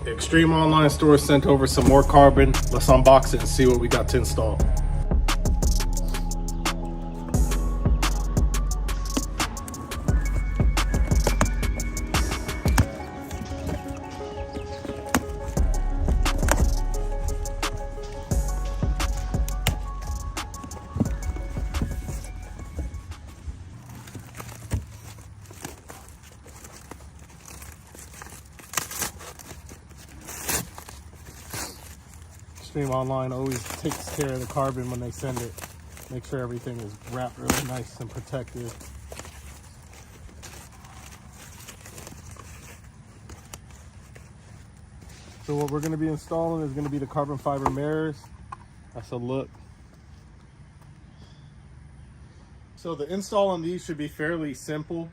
Extreme Online Store sent over some more carbon. Let's unbox it and see what we got to install. Extreme Online always takes care of the carbon when they send it. Make sure everything is wrapped really nice and protected. So what we're going to be installing is going to be the carbon fiber mirrors. That's a look. So the install on these should be fairly simple.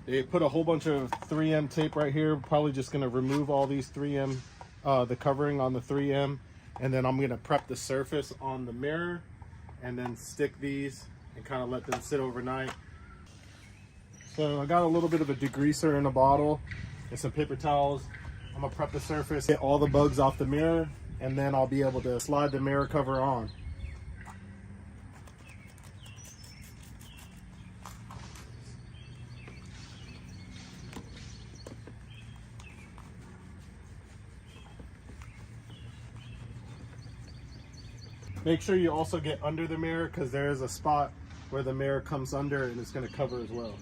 They put a whole bunch of 3M tape right here. Probably just going to remove all these 3M, the covering on the 3M. And then I'm going to prep the surface on the mirror and then stick these and kind of let them sit overnight. So I got a little bit of a degreaser in a bottle and some paper towels. I'm going to prep the surface, get all the bugs off the mirror, and then I'll be able to slide the mirror cover on. Make sure you also get under the mirror because there is a spot where the mirror comes under and it's going to cover as well.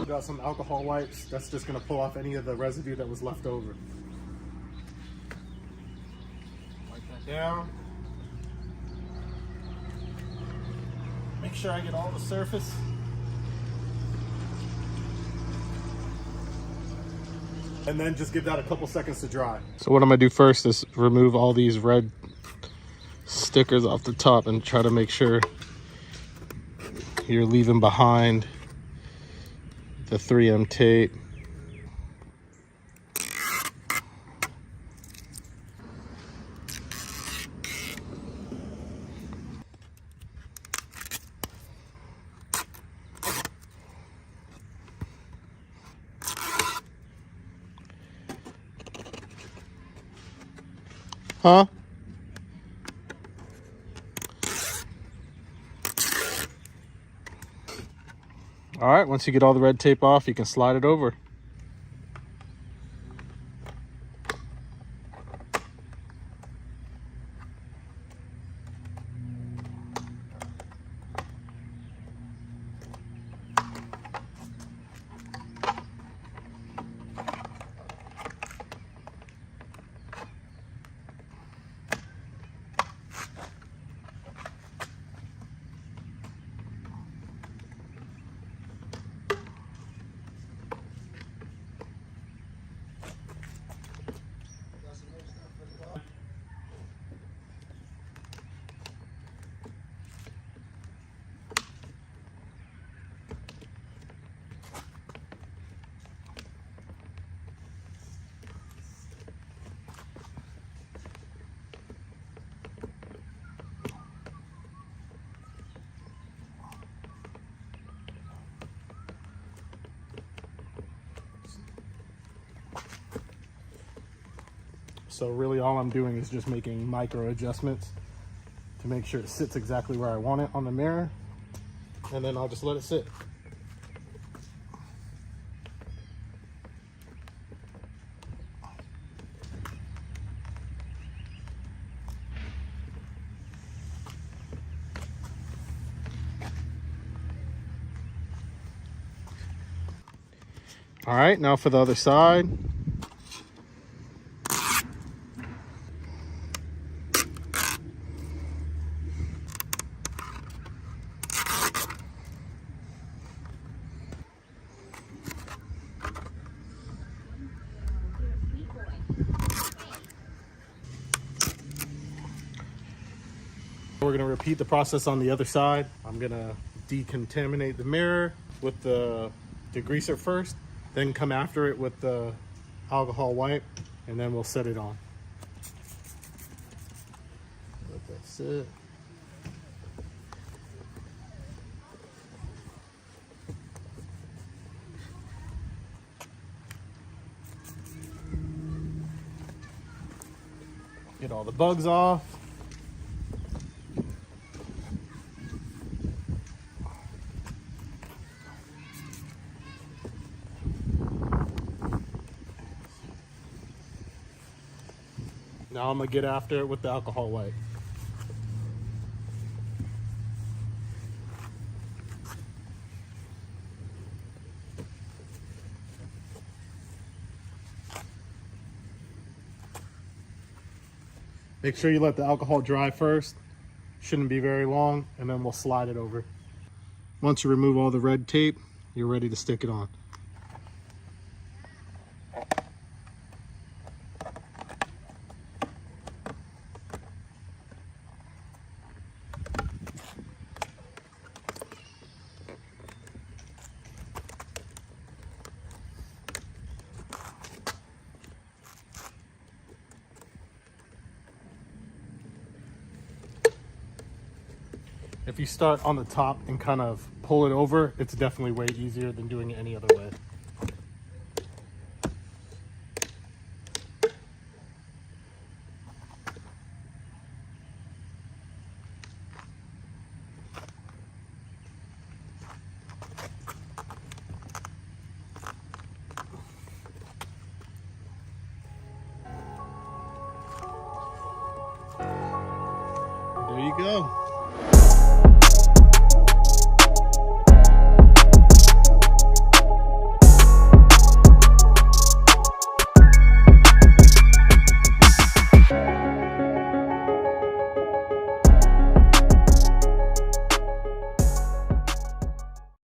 Got some alcohol wipes. That's just going to pull off any of the residue that was left over. Wipe that down. Make sure I get all the surface. And then just give that a couple seconds to dry. So what I'm gonna do first is remove all these red stickers off the top and try to make sure you're leaving behind the 3M tape. Huh? All right, once you get all the red tape off, you can slide it over. So really all I'm doing is just making micro adjustments to make sure it sits exactly where I want it on the mirror. And then I'll just let it sit. All right, now for the other side. We're going to repeat the process on the other side. I'm going to decontaminate the mirror with the degreaser first, then come after it with the alcohol wipe, and then we'll set it on. it. Get all the bugs off. Now I'm gonna get after it with the alcohol wipe. Make sure you let the alcohol dry first. Shouldn't be very long, and then we'll slide it over. Once you remove all the red tape, you're ready to stick it on. If you start on the top and kind of pull it over, it's definitely way easier than doing it any other way. There you go.